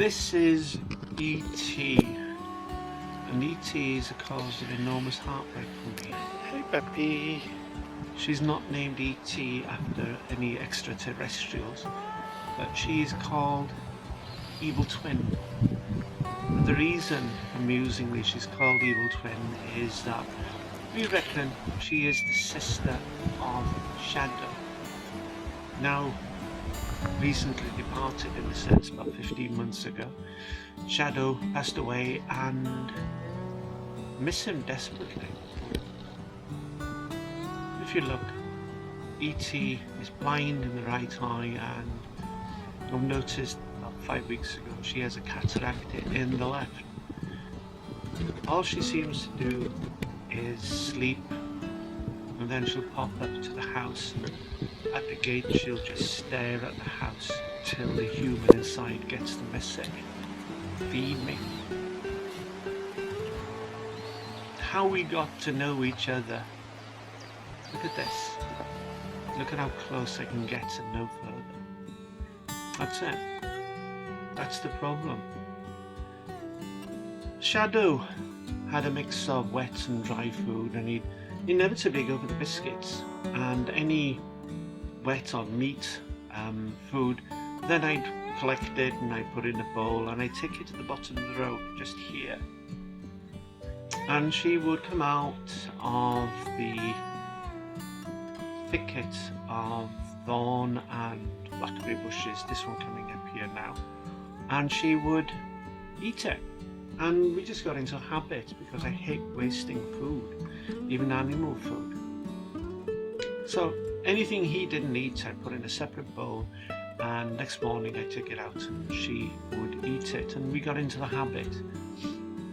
This is E.T. and E.T. is a cause of enormous heartbreak for me. Hey, puppy. She's not named E.T. after any extraterrestrials, but she is called Evil Twin. And the reason, amusingly, she's called Evil Twin is that we reckon she is the sister of Shadow. Now, recently departed in a sense, about 15 months ago. Shadow passed away and miss him desperately. If you look, E.T. is blind in the right eye, and you've noticed about 5 weeks ago she has a cataract in the left. All she seems to do is sleep, and then she'll pop up to the house. At the gate she'll just stare at the house till the human inside gets the message. Feed me. How we got to know each other. Look at this. Look at how close I can get and no further. That's it. That's the problem. Shadow had a mix of wet and dry food, and he'd inevitably go for the biscuits and any wet or meat food. Then I'd collect it and I'd put it in a bowl and I'd take it to the bottom of the road, just here. And she would come out of the thicket of thorn and blackberry bushes, this one coming up here now, and she would eat it. And we just got into a habit because I hate wasting food, even animal food. So anything he didn't eat, I put in a separate bowl, and next morning I took it out and she would eat it. And we got into the habit,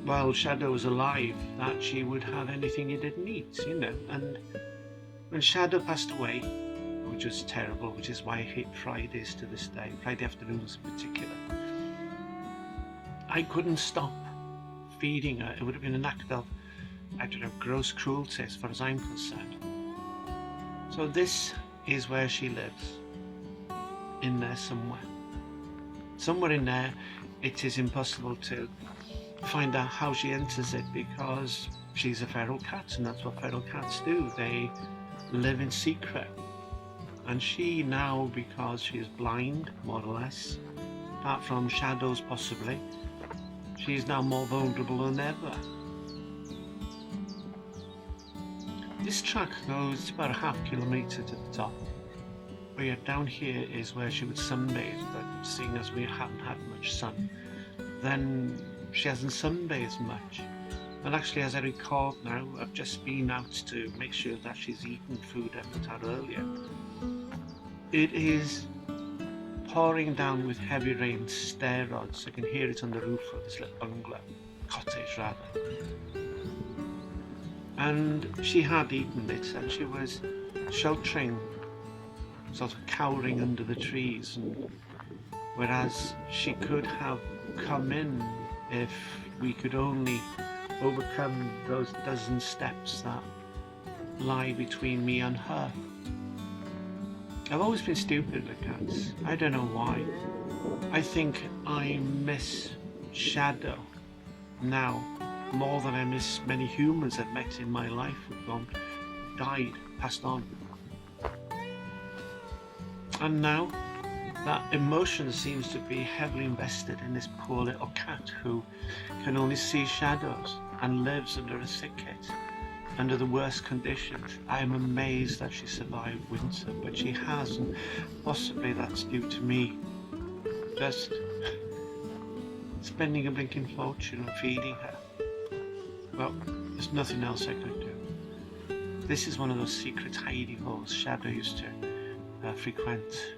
while Shadow was alive, that she would have anything he didn't eat, And when Shadow passed away, which was terrible, which is why I hate Fridays to this day, Friday afternoons in particular, I couldn't stop feeding her. It would have been an act of, gross cruelty as far as I'm concerned. So this is where she lives, in there somewhere. Somewhere in there, it is impossible to find out how she enters it, because she's a feral cat, and that's what feral cats do. They live in secret. And she now, because she is blind, more or less, apart from shadows possibly, she is now more vulnerable than ever. This track goes about a half kilometre to the top. But yeah, down here is where she would sunbathe, but seeing as we haven't had much sun, then she hasn't sunbathed much. And actually, as I record now, I've just been out to make sure that she's eaten food I put out earlier. It is pouring down with heavy rain, stair rods. I can hear it on the roof of this little bungalow, cottage rather. And she had eaten it, and she was sheltering, sort of cowering under the trees, and whereas she could have come in if we could only overcome those dozen steps that lie between me and her. I've always been stupid with cats. I don't know why. I think I miss Shadow now more than I miss many humans I've met in my life who've gone, died, passed on. And now that emotion seems to be heavily invested in this poor little cat who can only see shadows and lives under a thicket, under the worst conditions. I am amazed that she survived winter, but she has, and possibly that's due to me just spending a blinking fortune on feeding her. Well, there's nothing else I could do. This is one of those secret hidey holes Shadow used to frequent.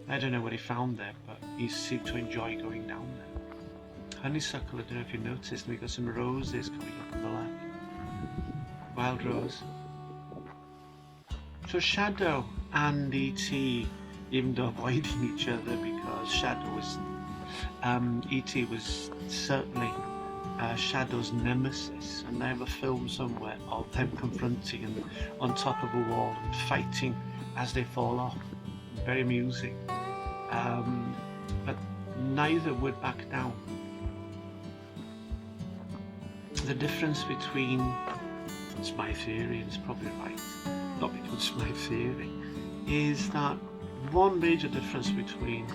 I don't know what he found there, but he seemed to enjoy going down there. Honeysuckle, I don't know if you noticed, and we've got some roses coming up on the left. Wild rose. So Shadow and E.T., even though avoiding each other, because Shadow was, E.T. was certainly Shadow's nemesis, and I have a film somewhere of them confronting and on top of a wall and fighting as they fall off. Very amusing. But neither would back down. The difference between, it's my theory, and it's probably right, not because it's my theory, is that one major difference between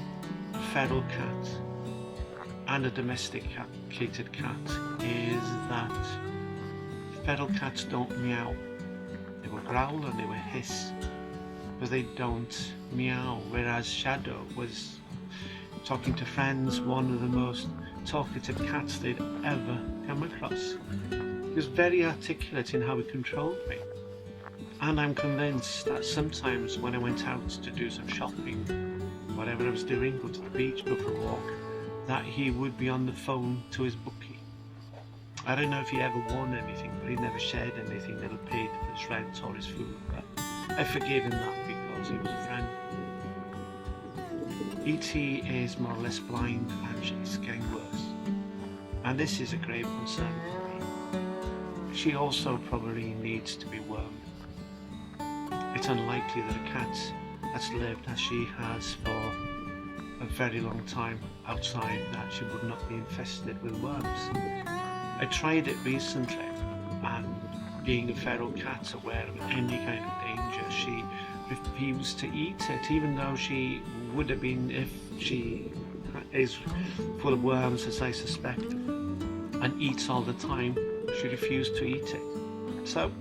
a feral cat and a domesticated cat is that feral cats don't meow. They will growl and they will hiss, but they don't meow, whereas Shadow was, talking to friends, one of the most talkative cats they'd ever come across. He was very articulate in how he controlled me, and I'm convinced that sometimes when I went out to do some shopping, whatever I was doing, go to the beach, go for a walk, that he would be on the phone to his bookie. I don't know if he ever won anything, but he never shared anything that had paid for his rent or his food, but I forgave him that because he was a friend. E.T. is more or less blind and she's getting worse, and this is a grave concern for me. She also probably needs to be wormed. It's unlikely that a cat that's lived as she has for a very long time outside that she would not be infested with worms. I tried it recently, and being a feral cat aware of any kind of danger, she refused to eat it, even though she would have been, if she is full of worms as I suspect and eats all the time, she refused to eat it. So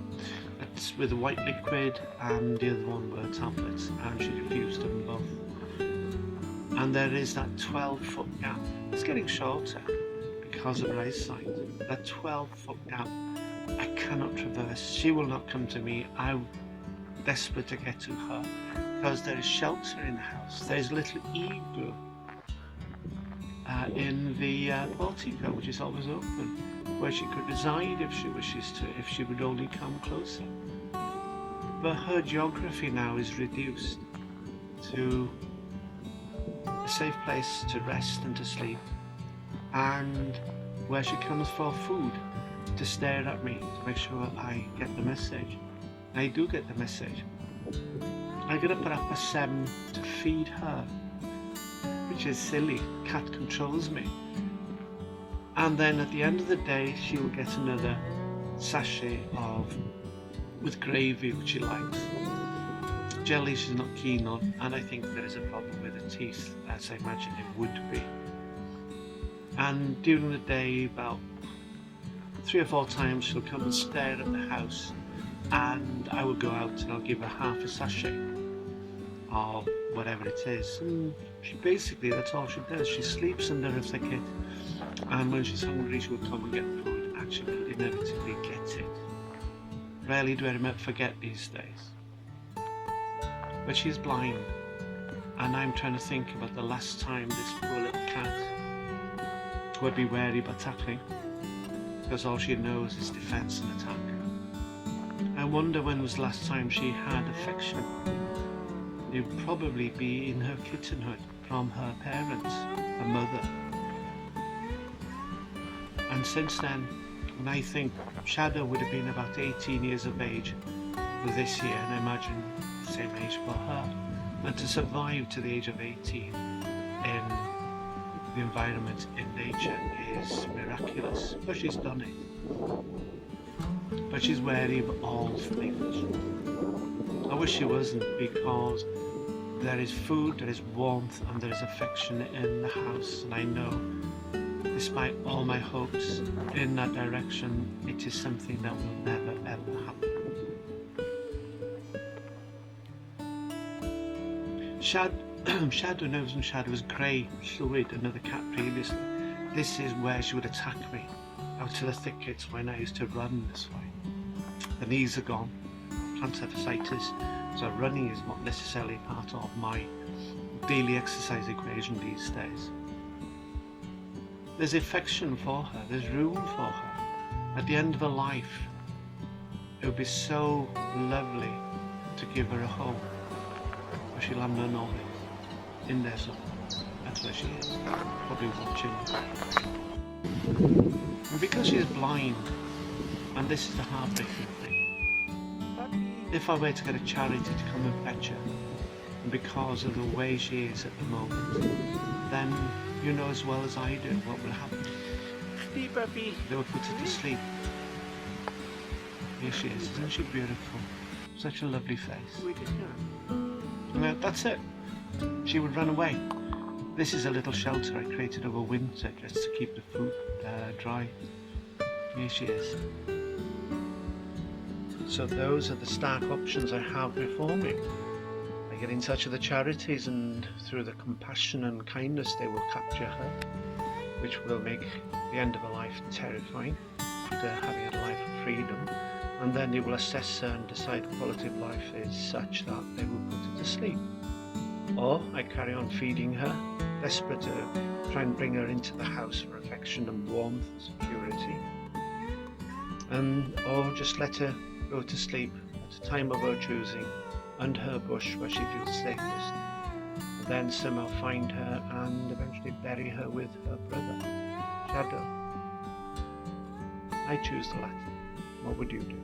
it's with the white liquid and the other one were tablets, and she refused them both. And there is that 12-foot gap. It's getting shorter because of her eyesight. That 12-foot gap I cannot traverse. She will not come to me. I'm desperate to get to her because there is shelter in the house. There is a little igloo in the portico, which is always open, where she could reside if she wishes to, if she would only come closer. But her geography now is reduced to a safe place to rest and to sleep, and where she comes for food, to stare at me, to make sure I get the message. I do get the message. I get up at 7:30 to feed her, which is silly. Cat controls me. And then at the end of the day, she will get another sachet with gravy, which she likes. Jelly she's not keen on, and I think there is a problem with her teeth, as I imagine it would be. And during the day, about 3 or 4 times, she'll come and stare at the house, and I will go out and I'll give her half a sachet of whatever it is. And she basically, that's all she does. She sleeps under a thicket, and when she's hungry, she will come and get food, and she will inevitably get it. Rarely do I forget these days. But she's blind, and I'm trying to think about the last time this poor little cat would be wary about tackling, because all she knows is defense and attack. I wonder when was the last time she had affection. It would probably be in her kittenhood from her parents, her mother. And since then, when I think Shadow would have been about 18 years of age this year, and I imagine the same age for her, and to survive to the age of 18 in the environment in nature is miraculous. But she's done it. But she's wary of all things. I wish she wasn't, because there is food, there is warmth, and there is affection in the house, and I know, despite all my hopes in that direction, it is something that will never ever happen. Shadow knows, and Shadow was grey fluid, another cat previously. This is where she would attack me, out to the thickets when I used to run this way. The knees are gone, plantar fasciitis, so running is not necessarily part of my daily exercise equation these days. There's affection for her, there's room for her. At the end of her life, it would be so lovely to give her a home, where she'll have none of it, in there somewhere. That's where she is, probably watching. And because she is blind, and this is the heartbreaking thing, if I were to get a charity to come and fetch her, and because of the way she is at the moment, then you know as well as I do what will happen. Hey, puppy. They will put her to sleep. Here she is. Isn't she beautiful? Such a lovely face. Now, that's it. She would run away. This is a little shelter I created over winter just to keep the food dry. Here she is. So those are the stark options I have before me. I get in touch with the charities, and through the compassion and kindness they will capture her, which will make the end of her life terrifying after having had a life of freedom, and then they will assess her and decide the quality of life is such that they will put her to sleep. Or I carry on feeding her, desperate to try and bring her into the house for affection and warmth and security, or just let her go to sleep at a time of her choosing under her bush where she feels safest, and then somehow find her and eventually bury her with her brother, Shadow. I choose the latter. What would you do?